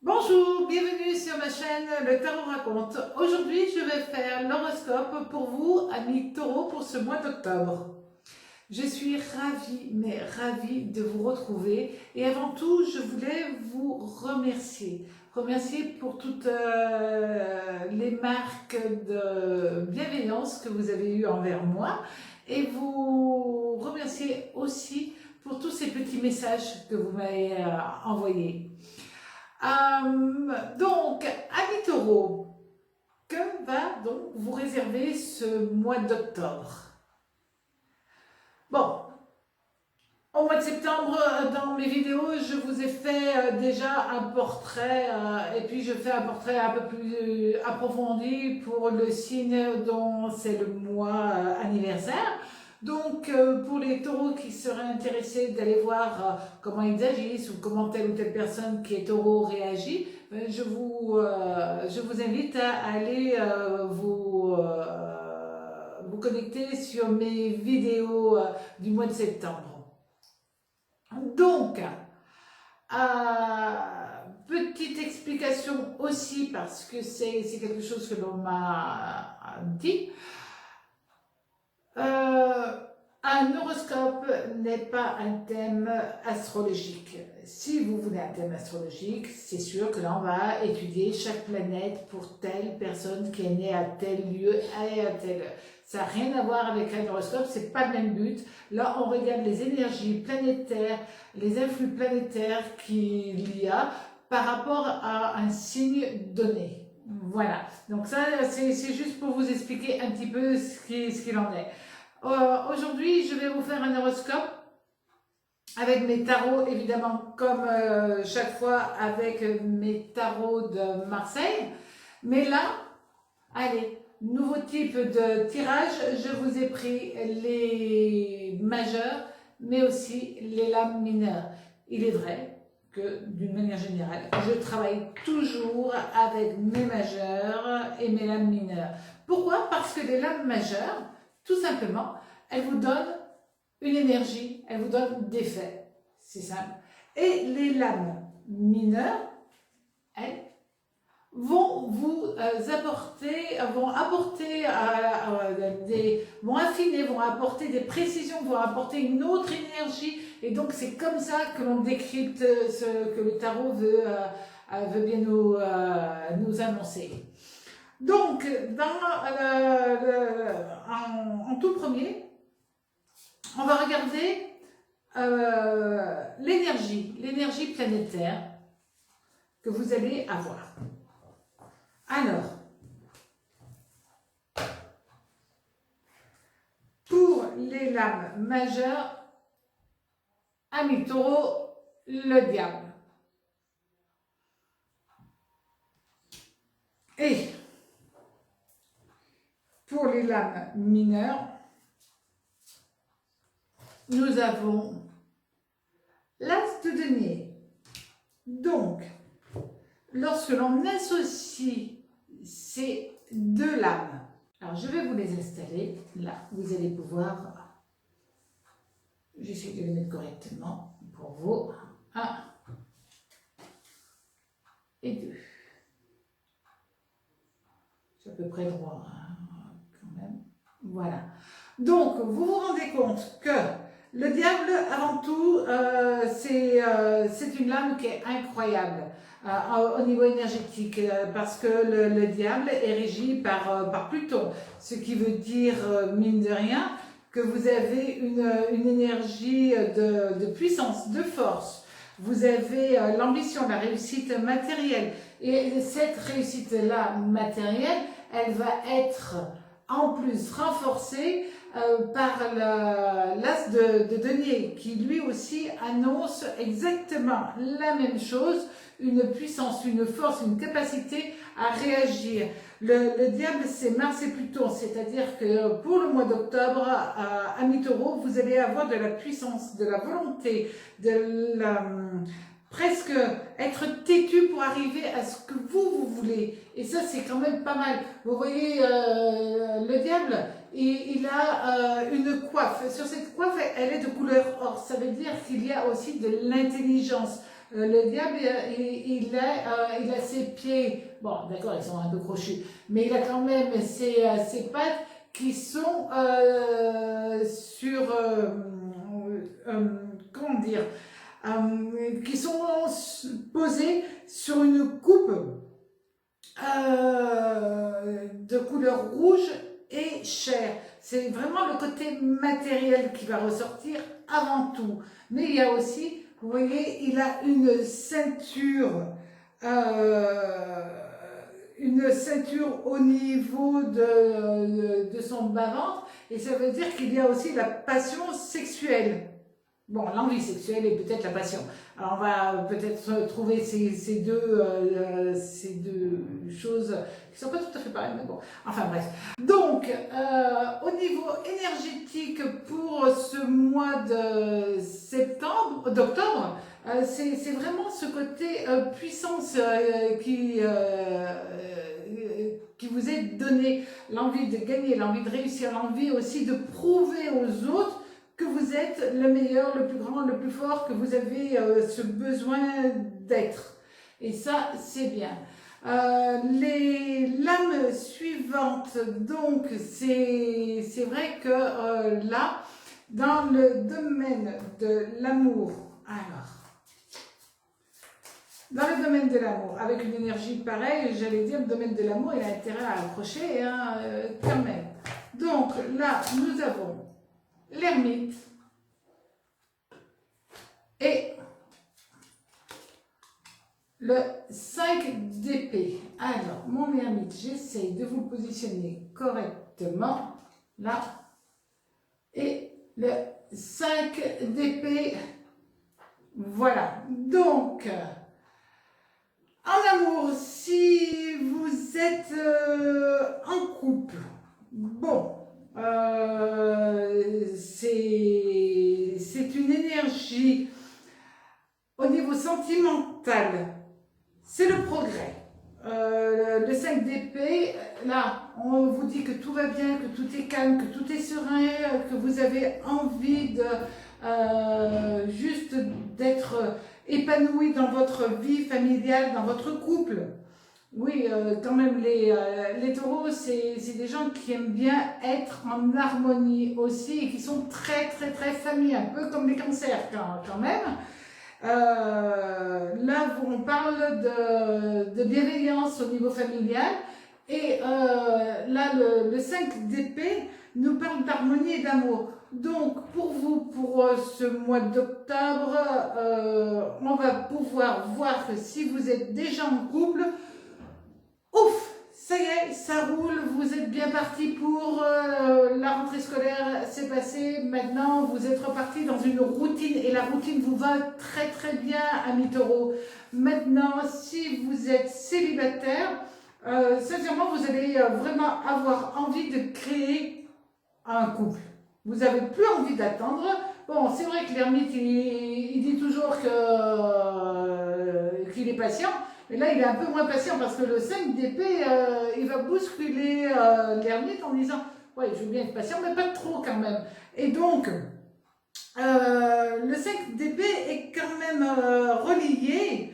Bonjour, bienvenue sur ma chaîne Le Tarot Raconte. Aujourd'hui, je vais faire l'horoscope pour vous, amis taureaux, pour ce mois d'octobre. Je suis ravie, mais ravie de vous retrouver. Et avant tout, je voulais vous remercier. Remercier pour toutes les marques de bienveillance que vous avez eues envers moi. Et vous remercier aussi pour tous ces petits messages que vous m'avez envoyés. Donc, amis taureaux, que va donc vous réserver ce mois d'octobre? Bon, au mois de septembre, dans mes vidéos, je vous ai fait déjà un portrait et puis je fais un portrait un peu plus approfondi pour le signe dont c'est le mois anniversaire. Donc, pour les taureaux qui seraient intéressés d'aller voir comment ils agissent ou comment telle ou telle personne qui est taureau réagit, je vous invite à aller vous connecter sur mes vidéos du mois de septembre. Donc, petite explication aussi, parce que c'est quelque chose que l'on m'a dit. Un horoscope n'est pas un thème astrologique. Si vous voulez un thème astrologique, c'est sûr que là on va étudier chaque planète pour telle personne qui est née à tel lieu et à tel heure. Ça n'a rien à voir avec un horoscope, c'est pas le même but. Là on regarde les énergies planétaires, les influx planétaires qu'il y a par rapport à un signe donné. Voilà, donc ça c'est juste pour vous expliquer un petit peu ce qu'il en est. Aujourd'hui, je vais vous faire un horoscope avec mes tarots, évidemment, comme chaque fois avec mes tarots de Marseille. Mais là, allez, nouveau type de tirage, je vous ai pris les majeurs, mais aussi les lames mineures. Il est vrai que, d'une manière générale, je travaille toujours avec mes majeurs et mes lames mineures. Pourquoi? Parce que les lames majeures, tout simplement, elles vous donnent une énergie, elles vous donnent des faits. C'est simple. Et les lames mineures, elles, vont vous vont affiner, vont apporter des précisions, vont apporter une autre énergie. Et donc c'est comme ça que l'on décrypte ce que le tarot veut bien nous annoncer. Donc, en tout premier, on va regarder l'énergie planétaire que vous allez avoir. Alors, pour les lames majeures, amis taureaux, le diable. Et pour les lames mineures, nous avons l'as de denier. Donc, lorsque l'on associe ces deux lames, alors je vais vous les installer, là, vous allez pouvoir, j'essaie de les mettre correctement pour vous, 1 et 2. C'est à peu près droit, hein, quand même. Voilà. Donc, vous vous rendez compte que le diable, avant tout, c'est une lame qui est incroyable au niveau énergétique, parce que le diable est régi par Pluton, ce qui veut dire, mine de rien, que vous avez une énergie de puissance, de force. Vous avez l'ambition, la réussite matérielle. Et cette réussite-là matérielle, elle va être en plus renforcée par l'as de denier, qui lui aussi annonce exactement la même chose, une puissance, une force, une capacité à réagir. Le diable, c'est Mars et Pluton, c'est-à-dire que pour le mois d'octobre, amis taureaux, vous allez avoir de la puissance, de la volonté, presque être têtu pour arriver à ce que vous voulez. Et ça, c'est quand même pas mal. Vous voyez, le diable, il a une coiffe. Sur cette coiffe, elle est de couleur or. Ça veut dire qu'il y a aussi de l'intelligence. Le diable, il a ses pieds, bon, d'accord, ils sont un peu crochus, mais il a quand même ses pattes qui sont comment dire, qui sont posées sur une coupe de couleur rouge et chair. C'est vraiment le côté matériel qui va ressortir avant tout. Mais il y a aussi, vous voyez, il a une ceinture au niveau de son bas-ventre, et ça veut dire qu'il y a aussi la passion sexuelle. Bon, l'envie sexuelle et peut-être la passion. Alors, on va peut-être trouver ces deux choses qui sont pas tout à fait pareilles, mais bon. Enfin, bref. Donc, au niveau énergétique pour ce mois d'octobre, c'est vraiment ce côté puissance qui vous est donné. L'envie de gagner, l'envie de réussir, l'envie aussi de prouver aux autres que vous êtes le meilleur, le plus grand, le plus fort, que vous avez ce besoin d'être. Et ça, c'est bien. Les lames suivantes, donc, c'est vrai que là, dans le domaine de l'amour, dans le domaine de l'amour, avec une énergie pareille, j'allais dire, le domaine de l'amour, il a intérêt à accrocher, hein, quand même. Donc, là, nous avons l'ermite et le 5 d'épée. Alors, mon ermite, j'essaye de vous positionner correctement, là, et le 5 d'épée, voilà. Donc, en amour, si vous êtes en couple, bon, c'est une énergie au niveau sentimental, c'est le progrès. Le 5 d'épée, là, on vous dit que tout va bien, que tout est calme, que tout est serein, que vous avez envie de juste d'être épanoui dans votre vie familiale, dans votre couple. Oui, quand même, les taureaux, c'est des gens qui aiment bien être en harmonie aussi et qui sont très, très, très famille, un peu comme les cancers quand même. Là, on parle de bienveillance au niveau familial. Et là, le 5 d'épée nous parle d'harmonie et d'amour. Donc, pour vous, pour ce mois d'octobre, on va pouvoir voir que si vous êtes déjà en couple, ouf, ça y est, ça roule, vous êtes bien parti pour la rentrée scolaire, c'est passé, maintenant vous êtes reparti dans une routine et la routine vous va très très bien, amis taureaux. Maintenant, si vous êtes célibataire, sincèrement, vous allez vraiment avoir envie de créer un couple. Vous n'avez plus envie d'attendre. Bon, c'est vrai que l'ermite, il dit toujours qu'il est patient. Mais là, il est un peu moins patient parce que le 5 d'épée, il va bousculer l'ermite en disant « Ouais, je veux bien être patient, mais pas trop quand même. » Et donc, le 5 d'épée est quand même relié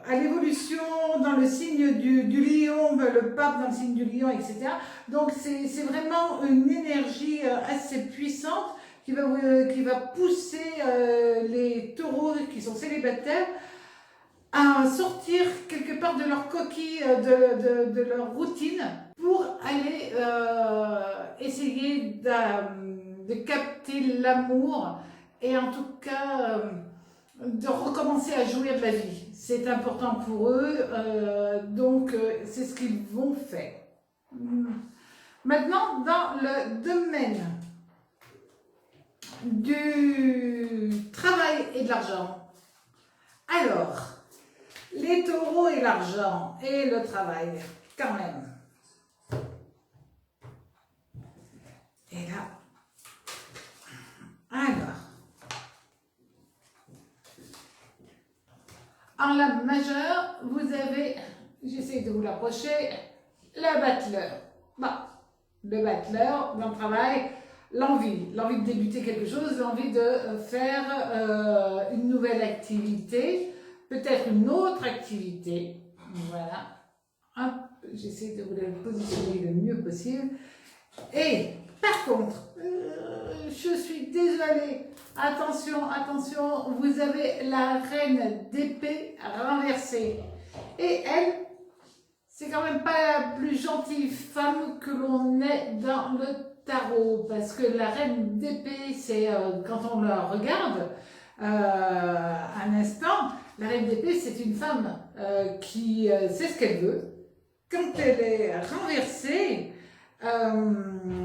à l'évolution dans le signe du lion, le pape dans le signe du lion, etc. Donc, c'est vraiment une énergie assez puissante qui va pousser les taureaux qui sont célibataires à sortir quelque part de leur coquille, de leur routine, pour aller essayer de capter l'amour et en tout cas de recommencer à jouir de la vie. C'est important pour eux, donc c'est ce qu'ils vont faire. Maintenant, dans le domaine du travail et de l'argent, alors, les taureaux et l'argent et le travail, quand même. Et là, alors, en lame majeure, vous avez, j'essaie de vous l'approcher, le battleur. Bon, le battleur dans le travail, l'envie de débuter quelque chose, l'envie de faire une nouvelle activité, peut-être une autre activité. Voilà. Hop, j'essaie de vous la positionner le mieux possible. Et par contre, je suis désolée, attention, attention, vous avez la reine d'épée renversée. Et elle, c'est quand même pas la plus gentille femme que l'on ait dans le tarot, parce que la reine d'épée, c'est quand on la regarde un instant, la reine d'épée, c'est une femme qui sait ce qu'elle veut. Quand elle est renversée,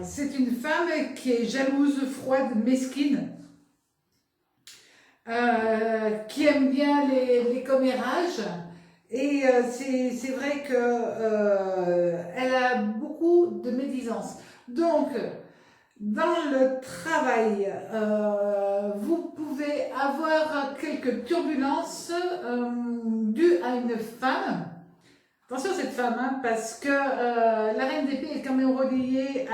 c'est une femme qui est jalouse, froide, mesquine, qui aime bien les commérages. Et c'est vrai qu'elle a beaucoup de médisance. Donc, dans le travail, vous pouvez avoir quelques turbulences dues à une femme. Attention à cette femme, hein, parce que la reine d'épée est quand même reliée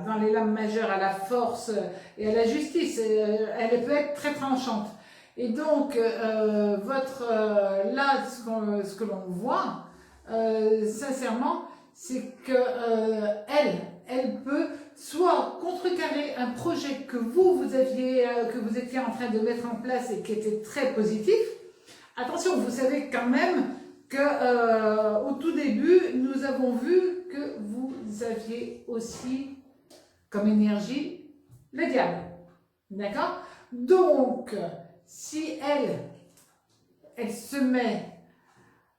dans les lames majeures à la force et à la justice. Elle peut être très tranchante. Et donc, là, ce que l'on voit, sincèrement, c'est que elle peut soit contrecarrer un projet que vous étiez en train de mettre en place et qui était très positif. Attention, vous savez quand même que au tout début, nous avons vu que vous aviez aussi comme énergie le diable. D'accord? Donc, si elle se met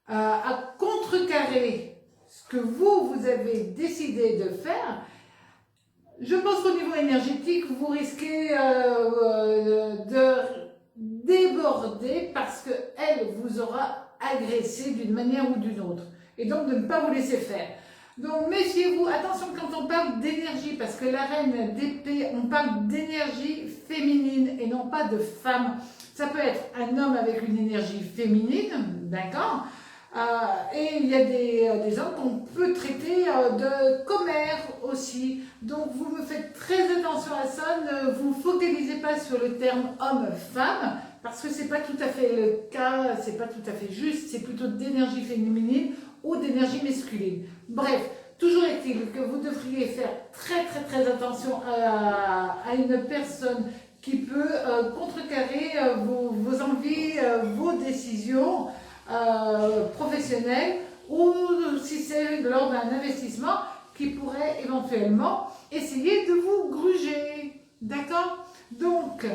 à contrecarrer ce que vous avez décidé de faire, je pense qu'au niveau énergétique, vous risquez de déborder parce qu'elle vous aura agressé d'une manière ou d'une autre. Et donc de ne pas vous laisser faire. Donc méfiez-vous, attention quand on parle d'énergie, parce que la reine d'épée, on parle d'énergie féminine et non pas de femme. Ça peut être un homme avec une énergie féminine, d'accord, et il y a des hommes qu'on peut traiter de commères aussi. Donc vous me faites très attention à ça, ne vous focalisez pas sur le terme homme-femme, parce que c'est pas tout à fait le cas, c'est pas tout à fait juste, c'est plutôt d'énergie féminine ou d'énergie masculine. Bref, toujours est-il que vous devriez faire très très très attention à une personne qui peut contrecarrer vos envies, vos décisions professionnelles, ou si c'est lors d'un investissement qui pourrait éventuellement essayer de vous gruger. D'accord? Donc,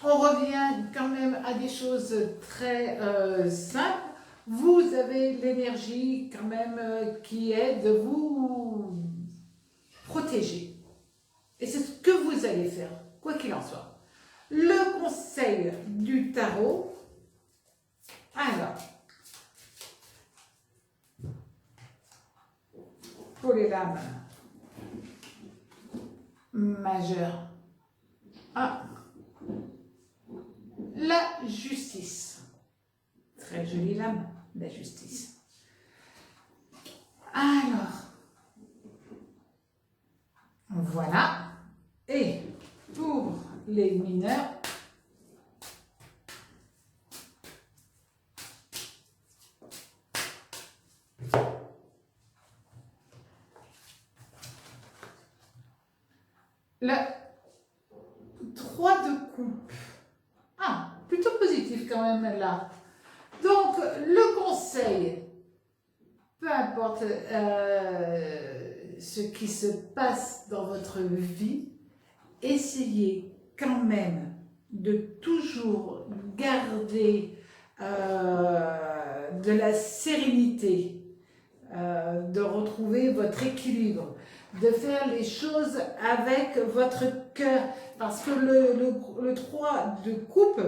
on revient quand même à des choses très simples. Vous avez l'énergie quand même qui est de vous protéger. Et c'est ce que vous allez faire, quoi qu'il en soit. Le conseil du tarot. Alors, pour les lames majeures. Ah, la justice. Très jolie lame, la justice. Alors, voilà. Et pour les mineurs, le 3 de coupe. Ah, plutôt positif quand même là. Donc, le conseil, peu importe ce qui se passe dans votre vie, essayez quand même de toujours garder de la sérénité, de retrouver votre équilibre, de faire les choses avec votre cœur, parce que le 3 de coupe,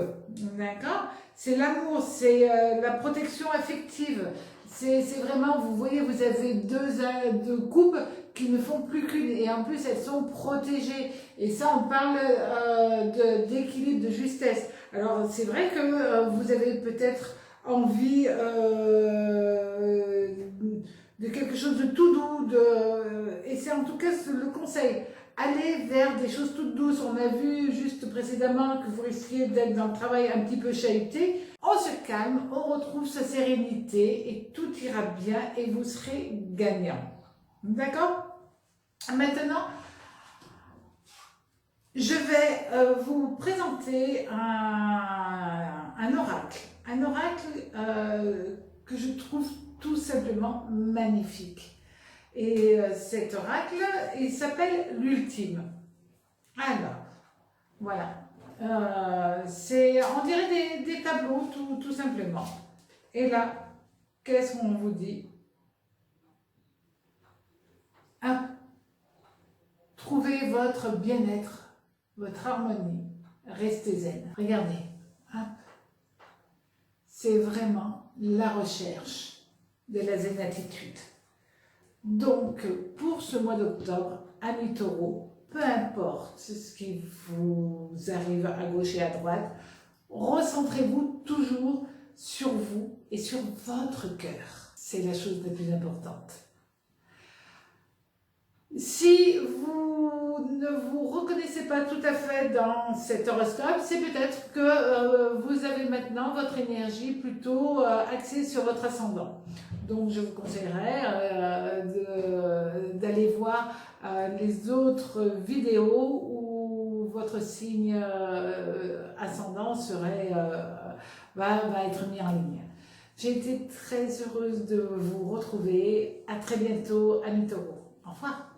d'accord, c'est l'amour, c'est la protection affective, c'est vraiment, vous voyez, vous avez deux coupes qui ne font plus qu'une, et en plus elles sont protégées, et ça on parle d'équilibre, de justesse. Alors c'est vrai que vous avez peut-être envie de quelque chose de tout doux, et c'est en tout cas le conseil. Allez vers des choses toutes douces. On a vu juste précédemment que vous risquiez d'être dans le travail un petit peu chahuté. On se calme, on retrouve sa sérénité et tout ira bien et vous serez gagnant. D'accord? Maintenant, je vais vous présenter un oracle. Un oracle que je trouve tout simplement magnifique. Et cet oracle, il s'appelle l'ultime. Alors, voilà. On dirait des tableaux, tout simplement. Et là, qu'est-ce qu'on vous dit? Trouvez votre bien-être, votre harmonie. Restez zen. Regardez. C'est vraiment la recherche de la zen-attitude. Donc, pour ce mois d'octobre, amis taureaux, peu importe ce qui vous arrive à gauche et à droite, recentrez-vous toujours sur vous et sur votre cœur. C'est la chose la plus importante. Si vous ne vous reconnaissez pas tout à fait dans cet horoscope, c'est peut-être que vous avez maintenant votre énergie plutôt axée sur votre ascendant. Donc je vous conseillerais d'aller voir les autres vidéos où votre signe ascendant va être mis en ligne. J'ai été très heureuse de vous retrouver. À très bientôt, amis taureaux. Au revoir.